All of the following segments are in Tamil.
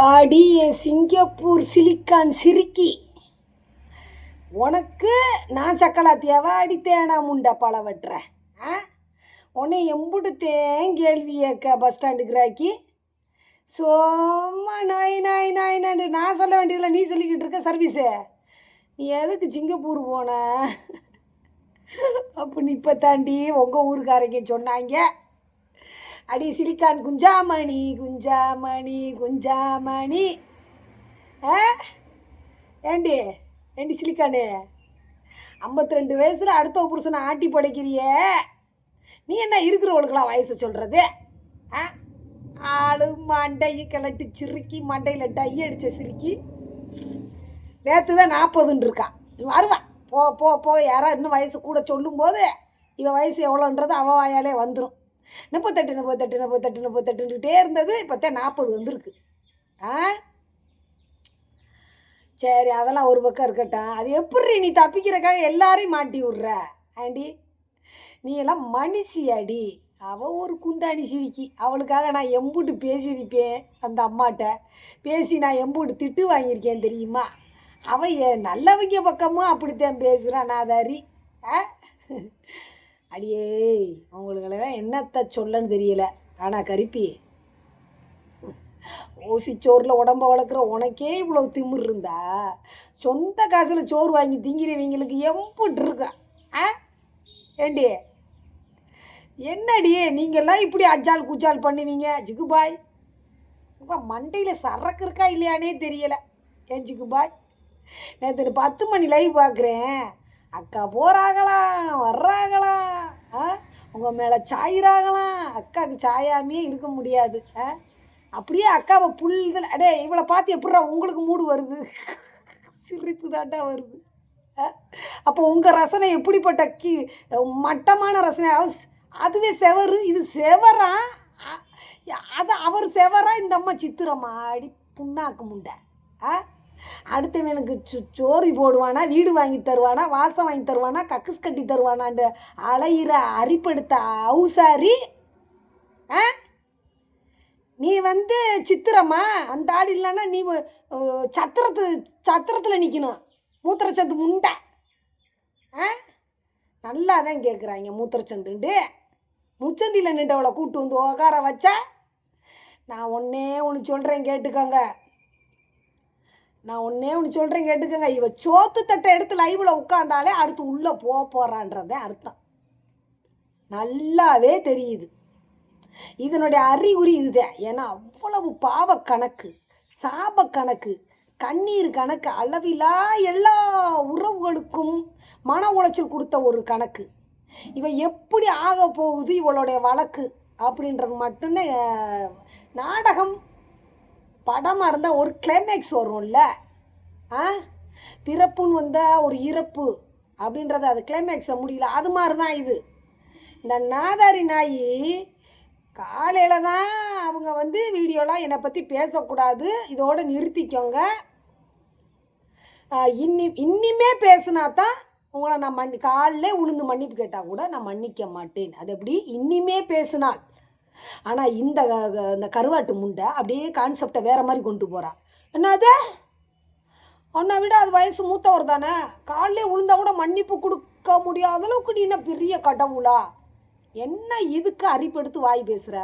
வாடி என் சிங்கப்பூர் சிலிக்கான் சிரிக்கி. உனக்கு நான் சக்கலாத்தியாவா அடித்தேனா முண்டை பழ வெட்டுற? உன்னை எம்புடுத்தேன் கேள்வி கேட்க பஸ் ஸ்டாண்டுக்குறாக்கி சும்மா நாய் நாய் நாய் நாண்டு நான் சொல்ல வேண்டியதில்லை, நீ சொல்லிக்கிட்டு இருக்க சர்வீஸு. நீ எதுக்கு சிங்கப்பூர் போன அப்படின்னு இப்போ தாண்டி உங்கள் ஊருக்காரங்க சொன்னாங்க. அடி சிலிக்கான் குஞ்சாமணி குஞ்சாமணி குஞ்சாமணி. ஏண்டி ஏண்டி சிலிக்கானு 52 வயசில் அடுத்த புருஷனை ஆட்டி படைக்கிறிய. நீ என்ன இருக்கிறவளுக்கெல்லாம் வயசு சொல்கிறது? ஆளு மண்டையை கிளட்டி சிரிக்கி மண்டையில் டை அடித்த சிரிக்கி நேற்று தான் 40ன்னு இருக்கா. வருவா போ போ போ. யாரோ இன்னும் வயசு கூட சொல்லும்போது இவன் வயசு எவ்வளோன்றது அவள் வாயாலே வந்துடும். 38 இருந்தது, இப்போத்தான் 40 வந்திருக்கு. சரி, அதெல்லாம் ஒரு பக்கம் இருக்கட்டும். அது எப்படி நீ தப்பிக்கிறக்காக எல்லாரையும் மாட்டி விட்ற? ஆண்டி நீ எல்லாம் மனுஷியாடி. அவள் ஒரு குந்தாணி சிரிக்கி. அவளுக்காக நான் எம்பூட்டு பேசியிருப்பேன். அந்த அம்மாட்ட பேசி நான் எம்பூட்டு திட்டு வாங்கியிருக்கேன் தெரியுமா? அவள் நல்லவங்க பக்கமும் அப்படித்தான் பேசுகிறான் நாதாரி. அடியே அவங்களுக்கெல்லாம் என்னத்தை சொல்லன்னு தெரியல. ஆனால் கரிப்பி, ஓசிச்சோரில் உடம்ப வளர்க்குற உனக்கே இவ்வளோ திமிர் இருந்தா சொந்த காசில் சோறு வாங்கி திங்கிறவங்களுக்கு எம்பிட்டு இருக்கா? ஏண்டி என்னடியே நீங்கள்லாம் இப்படி அஜால் குஜால் பண்ணுவீங்க? ஜிகுபாய் மண்டையில் சரக்கு இருக்கா இல்லையானே தெரியலை. ஏன் ஜிகுபாய், நேற்று 10 மணி லைவ் பார்க்குறேன். அக்கா போகிறாங்களாம் வர்றாங்களாம், உங்கள் மேலே சாயிறாங்களாம். அக்காவுக்கு சாயாமே இருக்க முடியாது. அப்படியே அக்காவை புல்தல். அடே இவளை பார்த்து எப்படா உங்களுக்கு மூடு வருது? சிரிப்பு தாண்டா வருது. அப்போ உங்கள் ரசனை எப்படிப்பட்ட மட்டமான ரசனை? அதுவே செவரு, இது செவரா? அது அவர் செவரா, இந்த அம்மா சித்திரமா? அடி புண்ணாக்கு முண்டை. அடுத்தவனுக்கு சோறு போடுவானா, வீடு வாங்கி தருவானா, வாசம் வாங்கி தருவானா, கக்குஸ் கட்டி தருவானான்ற அலையிற அரிப்படுத்த அவுசாரி. நீ சித்திரமா? அந்த ஆடு இல்லைன்னா நீ சத்திரத்தில் நிற்கணும். மூத்திரச்சந்து முண்டை. நல்லா தான் கேட்குறாங்க மூத்திரச்சந்துண்டு. முச்சந்தியில் நின்றவளை கூப்பிட்டு வந்து உக்கார வச்சா. நான் ஒன்று சொல்கிறேன் கேட்டுக்கோங்க. இவ சோத்து தட்டை எடுத்து லைவில் உட்காந்தாலே அடுத்து உள்ளே போகிறான்றத அர்த்தம் நல்லாவே தெரியுது. இதனுடைய அறிகுறி இதுதான். ஏன்னா அவ்வளவு பாவ கணக்கு, சாப கணக்கு, கண்ணீர் கணக்கு, அளவிலா எல்லா உறவுகளுக்கும் மன உளைச்சல் கொடுத்த ஒரு கணக்கு. இவ எப்படி ஆக போகுது இவளுடைய வழக்கு அப்படின்றது மட்டும்தான். நாடகம் படமாக இருந்தால் ஒரு கிளைமேக்ஸ் வரும்ல. பிறப்புன்னு வந்தால் ஒரு இறப்பு அப்படின்றது அது கிளைமேக்ஸை முடியல. அது மாதிரி தான் இது. இந்த நாதாரி நாய் காலையில் தான் அவங்க வீடியோலாம் என்னை பற்றி பேசக்கூடாது, இதோடு நிறுத்திக்கோங்க, இன்னிமே பேசுனா தான் உங்களை நான் காலையில் உளுந்து மன்னிப்பு கேட்டால் கூட நான் மன்னிக்க மாட்டேன். அது எப்படி இன்னிமே பேசினாள். ஆனால் இந்த கருவாட்டு முண்டை அப்படியே கான்செப்டை வேறு மாதிரி கொண்டு போகிறான். என்னது உன்னை விட அது வயசு மூத்தவர் தானே, காலையிலே உளுந்தா கூட மன்னிப்பு கொடுக்க முடியாத அளவுக்கு நீ என்ன பெரிய கடவுளா? என்ன இதுக்கு அரிப்படுத்து வாய் பேசுகிற?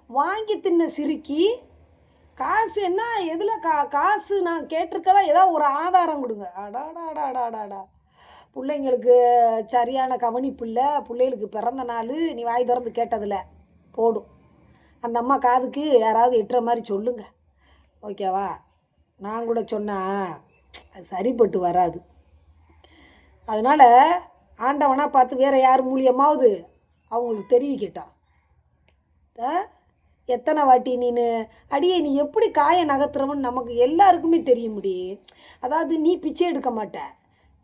வாங்கி தின்ன சிரிக்கி காசு என்ன எதில் காசு நான் கேட்டிருக்கதா ஏதாவது ஒரு ஆதாரம் கொடுங்க. அடாடாடாடாடாடா, பிள்ளைங்களுக்கு சரியான கவனிப்பு இல்லை, பிள்ளைகளுக்கு பிறந்த நாள் நீ வாய் திறந்து கேட்டதில்ல போடும். அந்த அம்மா காதுக்கு யாராவது எட்டுற மாதிரி சொல்லுங்க, ஓகேவா? நான் கூட சொன்னால் அது சரிப்பட்டு வராது. அதனால் ஆண்டவனாக பார்த்து வேறு யார் மூலியமாவது அவங்களுக்கு தெரிவிக்கட்டா. எத்தனை வாட்டி அடியே நீ எப்படி காய நகர்த்துறவன்னு நமக்கு எல்லாருக்குமே தெரிய முடியும். அதாவது நீ பிச்சை எடுக்க மாட்ட,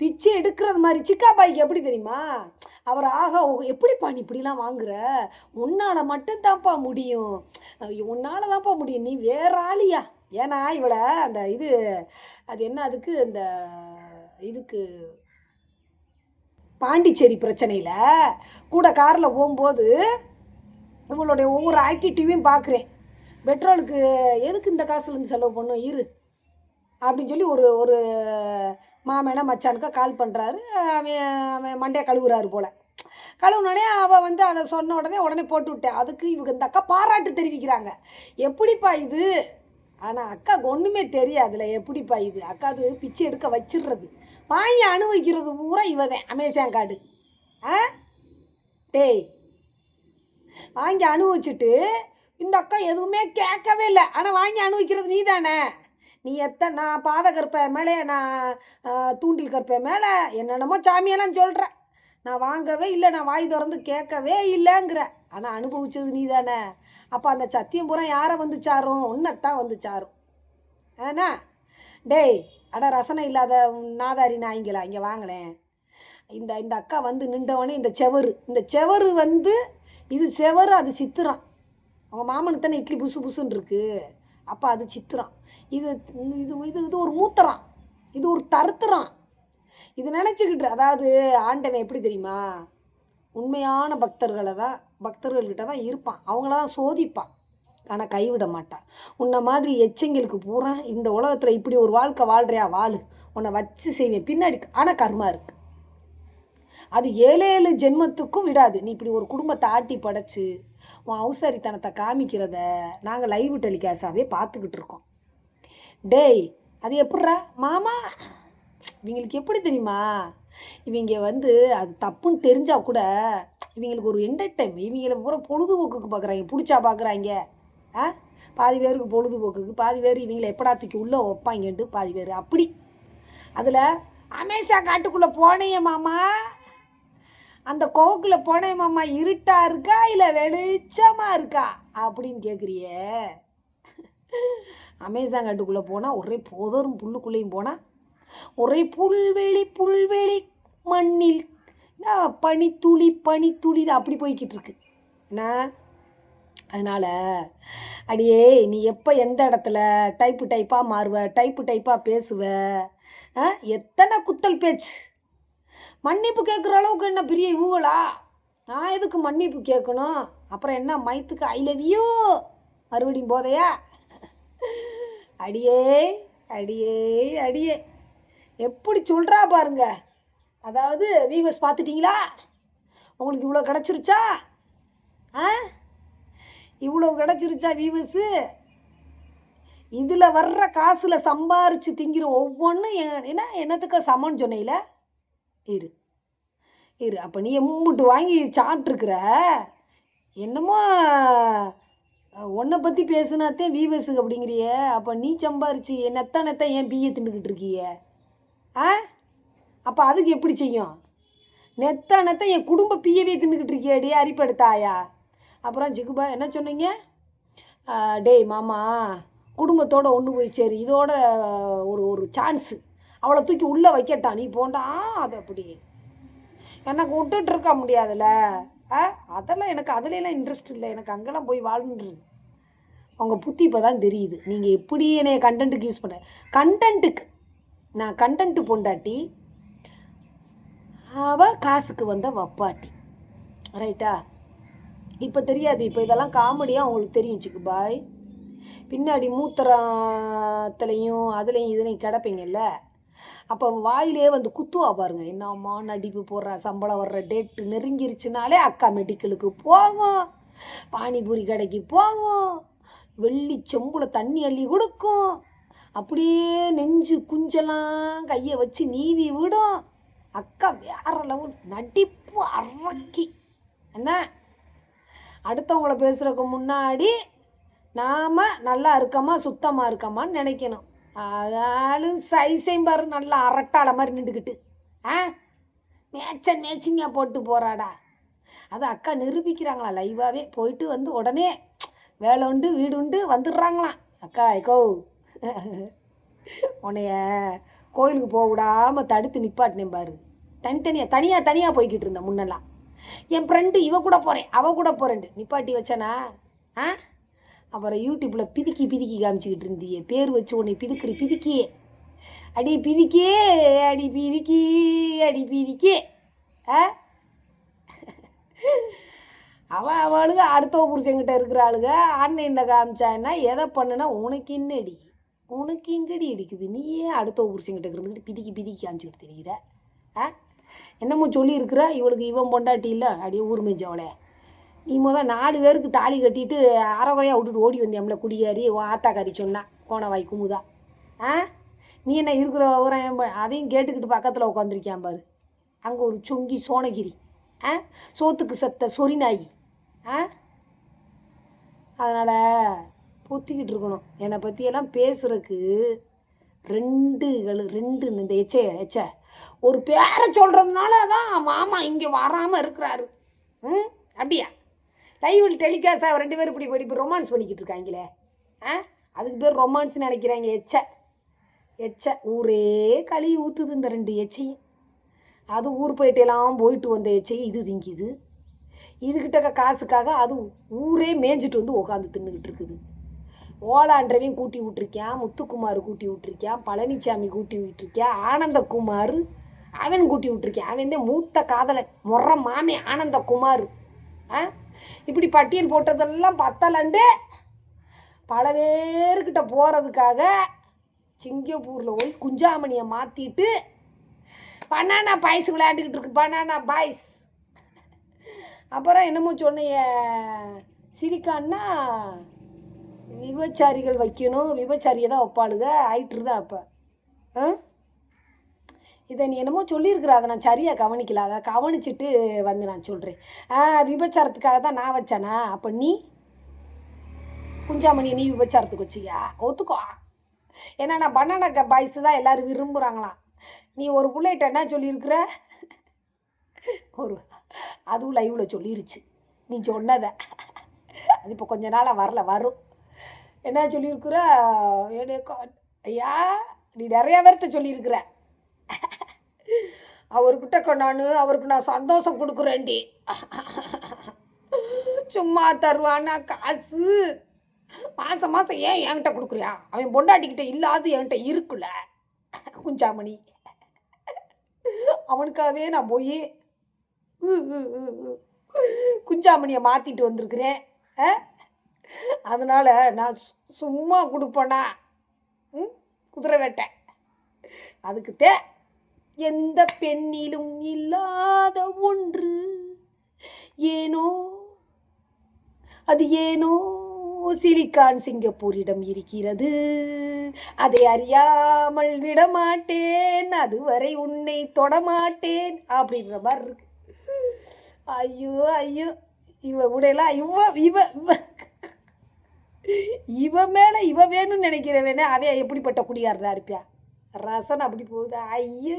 பிச்சை எடுக்கிறது மாதிரி சிக்காபாய்க்கு எப்படி தெரியுமா? அவர் எப்படிப்பா நீ இப்படிலாம் வாங்குற? உன்னால் மட்டும்தான்ப்பா முடியும், உன்னால் தான்ப்பா முடியும், நீ வேற ஆளியா? ஏன்னா இவளை அந்த அது என்ன அதுக்கு அந்த இதுக்கு பாண்டிச்சேரி பிரச்சனையில் கூட காரில் போகும்போது இவங்களுடைய ஒவ்வொரு ஆக்டிவிட்டியும் பார்க்குறேன். பெட்ரோலுக்கு எதுக்கு இந்த காசுலேருந்து செலவு பண்ணும் இரு அப்படின்னு சொல்லி ஒரு ஒரு மாமேனா மச்சானுக்கா கால் பண்ணுறாரு. அவன் அவன் மண்டையை கழுவுறாரு போல். கழுவுனோடனே அவள் வந்து அதை சொன்ன உடனே போட்டு விட்டேன். அதுக்கு இவங்க இந்த அக்கா பாராட்டு தெரிவிக்கிறாங்க. எப்படிப்பா இது? ஆனால் அக்காவுக்கு ஒன்றுமே தெரியாதுல. எப்படிப்பா இது? அக்காது பிச்சை எடுக்க வச்சிடுறது, வாங்கி அனுபவிக்கிறது பூரா இவதேன் அமேசான் கார்டு. டேய், வாங்கி அனுபவிச்சுட்டு இந்த அக்கா எதுவுமே கேட்கவே இல்லை. ஆனால் வாங்கி அனுபவிக்கிறது நீ தானே. நீ நான் பாத கற்பை மேலே, நான் தூண்டில் கற்பை மேலே என்னென்னமோ சாமியெல்லாம் சொல்கிற. நான் வாங்கவே இல்லை, நான் வாய் திறந்து கேட்கவே இல்லைங்கிற. ஆனால் அனுபவிச்சது நீ தானே. அப்போ அந்த சத்தியம் பூரா யாரை வந்து சாரும்? உன்னைத்தான் வந்து சாரும். ஏன்னா டேய், ரசனை இல்லாத நாதாரி நாய்ங்களா, இங்கே வாங்களேன். இந்த அக்கா வந்து நின்றவனே இந்த செவரு வந்து இது செவரு, அது சித்திரம். அவங்க மாமனுக்கு தானே இட்லி புசு புசுன்னு இருக்குது. அப்போ அது சித்திரம். இது இது இது இது ஒரு மூத்திரம், இது ஒரு தருத்திரம். இது நினச்சிக்கிட்டு, அதாவது ஆண்டவன் எப்படி தெரியுமா, உண்மையான பக்தர்கள்கிட்ட தான் இருப்பான். அவங்கள தான் சோதிப்பான், ஆனால் கைவிட மாட்டான். உன்னை மாதிரி எச்சங்களுக்கு பூரா இந்த உலகத்தில் இப்படி ஒரு வாழ்க்கை வாழ்கிறியா, வாழு, உன்னை வச்சு செய்வேன் பின்னாடி. ஆனால் கர்மா இருக்குது, அது 7 ஜென்மத்துக்கும் விடாது. நீ இப்படி ஒரு குடும்பத்தை ஆட்டி படைச்சு உன் அவசரித்தனத்தை காமிக்கிறத நாங்கள் லைவ் டெலிகாஸ்டாகவே பார்த்துக்கிட்டு இருக்கோம். டேய், அது எப்பட்றா மாமா? இவங்களுக்கு எப்படி தெரியுமா, இவங்க வந்து அது தப்புன்னு தெரிஞ்சால் கூட இவங்களுக்கு ஒரு என்டர்டைன், இவங்களை பூரா பொழுதுபோக்குக்கு பார்க்குறாங்க, பிடிச்சா பார்க்குறாங்க. பாதி பேருக்கு பொழுதுபோக்குக்கு, பாதி பேர் இவங்களை எப்படா தூக்கி உள்ளே வைப்பாங்கன்ட்டு, பாதி பேர் அப்படி. அதில் அமேசா காட்டுக்குள்ளே போனேயே மாமா, அந்த கோவுக்குள்ளே போனேன் மாமா, இருட்டாக இருக்கா இல்லை வெளிச்சமாக இருக்கா அப்படின்னு கேட்குறியே. அமேசான் காட்டுக்குள்ளே போனால் ஒரே போதரும் புல்லுக்குள்ளேயும் போனால் ஒரே புல்வெளி மண்ணில் பனித்துளி அப்படி போய்கிட்டு இருக்கு என்ன. அதனால் அடியே, நீ எப்போ எந்த இடத்துல டைப்பாக மாறுவ, டைப்பாக பேசுவ, எத்தனை குத்தல் பேச்சு. மன்னிப்பு கேட்குற அளவுக்கு என்ன பெரிய இவங்களா? நான் எதுக்கு மன்னிப்பு கேட்கணும்? அப்புறம் என்ன மயத்துக்கு ஐ லவ் யூ மறுபடியும் போதையா? அடியே அடியே அடியே, எப்படி சொல்கிறா பாருங்க. அதாவது வீவர்ஸ் பார்த்துட்டிங்களா? உங்களுக்கு இவ்வளோ கிடச்சிருச்சா? இவ்வளோ கிடச்சிருச்சா வீவர்ஸு? இதில் வர்ற காசில் சம்பாரித்து திங்கிற ஒவ்வொன்றும் என்னத்துக்கு சமன்னு சொன்னையில் இரு. அப்போ நீ எம்பிட்டு வாங்கி சாப்பிட்ருக்குற. என்னமோ உன்னை பற்றி பேசுனாத்தே வீவர்ஸுக்கு அப்படிங்கிறிய. அப்போ நீ சம்பாரிச்சு நெத்த ஏன் பிஏ தின்னுக்கிட்டு இருக்கிய? அப்போ அதுக்கு எப்படி செய்யும்? நெத்த என் குடும்ப பிஏவே தின்னுக்கிட்டு இருக்கியாடி, அரிப்படுத்தாயா? அப்புறம் ஜிகுபா என்ன சொன்னீங்க? டேய் மாமா, குடும்பத்தோடு ஒன்று போய் சரி, இதோட ஒரு சான்ஸு, அவளை தூக்கி உள்ளே வைக்கட்டான், நீ போண்டா. அது அப்படி எனக்கு விட்டுட்டு இருக்க முடியாதுல்ல. அதெல்லாம் எனக்கு அதுலலாம் இன்ட்ரெஸ்ட் இல்லை. எனக்கு அங்கெல்லாம் போய் வாழ்ந்துரு. உங்கள் புத்தி இப்போ தான் தெரியுது. நீங்கள் எப்படி என்னை கண்டென்ட்டுக்கு யூஸ் பண்ண. கண்டென்ட்டுக்கு நான் கண்டென்ட்டு பொண்டாட்டி, அவள் காசுக்கு வந்த வப்பாட்டி, ரைட்டா? இப்போ தெரியாது. இப்போ இதெல்லாம் காமெடியாக உங்களுக்கு தெரியும் சிக்கு பாய். பின்னாடி மூத்திரத்துலையும் அதுலேயும் இதுலேயும் கிடப்பீங்கல்ல, அப்போ வாயிலே வந்து குத்துவா பாருங்க. என்னம்மா நடிப்பு போடுற, சம்பளம் வர்ற டேட்டு நெருங்கிருச்சுனாலே அக்கா மெடிக்கலுக்கு போகும், பானிபூரி கடைக்கு போகும், வெள்ளி செம்புல தண்ணி அள்ளி கொடுக்கும், அப்படியே நெஞ்சு குஞ்செல்லாம் கையை வச்சு நீவி விடும். அக்கா வேற லெவல் நடிப்பு அரக்கி. என்ன, அடுத்தவங்கள பேசுகிறதுக்கு முன்னாடி நாம் நல்லா இருக்கமா சுத்தமாக இருக்கமான்னு நினைக்கணும். அதாலும் சைஸையும் பாரு, நல்லா அரட்டாள மாதிரி நின்றுக்கிட்டு மேட்சிங்காக போட்டு போகிறாடா. அது அக்கா நிரூபிக்கிறாங்களா லைவாகவே. போயிட்டு வந்து உடனே வேலை உண்டு வீடு உண்டு வந்துடுறாங்களாம். அக்கா கோ உன்னைய கோயிலுக்கு போக விடாமல் தடுத்து நிப்பாட்டினேன் பாரு. தனியாக போய்கிட்டு இருந்தேன் முன்னெல்லாம். என் ஃப்ரெண்டு இவ கூட போகிறேன் அவ கூட போகிறேன்ட்டு நிப்பாட்டி வச்சனா. அப்புறம் யூடியூப்பில் பிதுக்கி காமிச்சிக்கிட்டு இருந்தியே, பேர் வச்சு உன்னை பிதுக்கியே, அடி பிதுக்கே அடி பிதுக்கி. அவளுங்க அடுத்த புருஷங்கிட்ட இருக்கிற ஆளுங்க ஆன்லைனில் காமிச்சான்னா எதை பண்ணுனா உனக்கு என்னடி, உனக்கு எங்கடி அடிக்குது, நீ ஏன் அடுத்த புருஷங்கிட்ட இருந்துக்கிட்டு பிதிக்கி காமிச்சிக்கிட்டு தெரிகிற? ஆ என்னமோ சொல்லியிருக்கிற இவளுக்கு இவன் பொண்டாட்டி இல்லை அப்படியே ஊர் மேய்ச்சவளே. நீ 4 பேருக்கு தாலி கட்டிட்டு அரைகுறையாக விட்டுட்டு ஓடி வந்தியாம்ல குடியாரி ஆத்தாக்காரி சொன்னா கோணவாய் குமுதா. ஆ நீ என்ன இருக்கிற ஊரம் அதையும் கேட்டுக்கிட்டு பக்கத்தில் உட்காந்துருக்கியான் பாரு. அங்கே ஒரு சொங்கி சோனகிரி. ஆ சோத்துக்கு செத்த சொறி நாயி. ஆ அதனால் பொத்திக்கிட்டு இருக்கணும். என்னை பற்றியெல்லாம் பேசுகிறதுக்கு ரெண்டு இந்த எச்ச ஒரு பேரை சொல்கிறதுனால தான் மாமா இங்கே வராமல் இருக்கிறாரு. அப்படியா லைவில் டெலிகாஸ்டாக 2 பேரும் இப்படி ரொமான்ஸ் பண்ணிக்கிட்டு இருக்காங்களே. அதுக்கு பேர் ரொமான்ஸ்னு நினைக்கிறாங்க. எச்ச ஊரே கழுவி ஊற்றுது இந்த 2 எச்சையும். அது ஊர் போயிட்டெல்லாம் போயிட்டு வந்த எச்சையும் இது திங்கிது. இதுக்கிட்ட காசுக்காக அது ஊரே மேய்ஞ்சிட்டு வந்து உட்காந்து தின்னுக்கிட்டு இருக்குது. ஓலான்றவையும் கூட்டி விட்டுருக்கான், முத்துக்குமார் கூட்டி விட்டுருக்கான், பழனிசாமி கூட்டி விட்டுருக்கான், ஆனந்தகுமார் அவன் கூட்டி விட்டுருக்கான். அவன் தான் மூத்த காதலன் மொற மாமே ஆனந்தகுமார். இப்படி பட்டியல் போட்டதெல்லாம் பத்தலண்டு பல பேர்கிட்ட போகிறதுக்காக சிங்கப்பூரில் போய் குஞ்சாமணியை மாற்றிட்டு பனானா பாய்ஸ் விளையாண்டுக்கிட்டு இருக்கு. Banana boys. அப்புறம் என்னமோ சொன்னைய சிரிக்கான்னா விபச்சாரிகள் வைக்கணும், விபச்சாரியை தான் வைப்பாளுங்க ஆயிட்டு தான். அப்போ இதை நீ என்னமோ சொல்லியிருக்கிற, அதை நான் சரியாக கவனிக்கல. அதை கவனிச்சுட்டு வந்து நான் சொல்கிறேன். விபச்சாரத்துக்காக தான் நான் வச்சேனா? அப்போ நீ குஞ்சாமணியை நீ விபச்சாரத்துக்கு வச்சியா? ஒத்துக்கோ. ஏன்னா நான் பனானா பாய்ஸ் தான் எல்லோரும் விரும்புகிறாங்களாம். நீ ஒரு பிள்ளைகிட்ட என்ன சொல்லியிருக்கிற? அதுவும் லைவில் சொல்லிருச்சு நீ சொன்னதை. அது இப்போ கொஞ்ச நாளாக வரும். என்ன சொல்லியிருக்கிற? ஐயா நீ நிறையா பேர்கிட்ட சொல்லியிருக்கிற. அவர்கிட்ட அவருக்கு நான் சந்தோஷம் கொடுக்குறேன்டி. சும்மா தருவானா காசு? மாதம் ஏன் என்கிட்ட கொடுக்குறியா? அவன் பொண்டாட்டிக்கிட்ட இல்லாது என்கிட்ட இருக்குல்ல குஞ்சாமணி. அவனுக்காகவே நான் போய் குஞ்சாமணியை மாற்றிட்டு வந்திருக்கிறேன். அதனால் நான் சும்மா கொடுப்பேனா? குதிரை வேட்டை. அதுக்கு எந்த பெண்ணிலும் இல்லாத ஒன்று ஏனோ அது ஏனோ சிலிக்கான் சிங்கப்பூரிடம் இருக்கிறது. அதை அறியாமல் விடமாட்டேன், அதுவரை உன்னை தொடமாட்டேன் அப்படின்ற மாதிரி இருக்கு. ஐயோ இவ உடையெல்லாம் இவ மேலே இவ வேணும்னு நினைக்கிறவனே அவன் எப்படிப்பட்ட குடியாரா இருப்பியா? ரசன் அப்படி போகுது. ஐயோ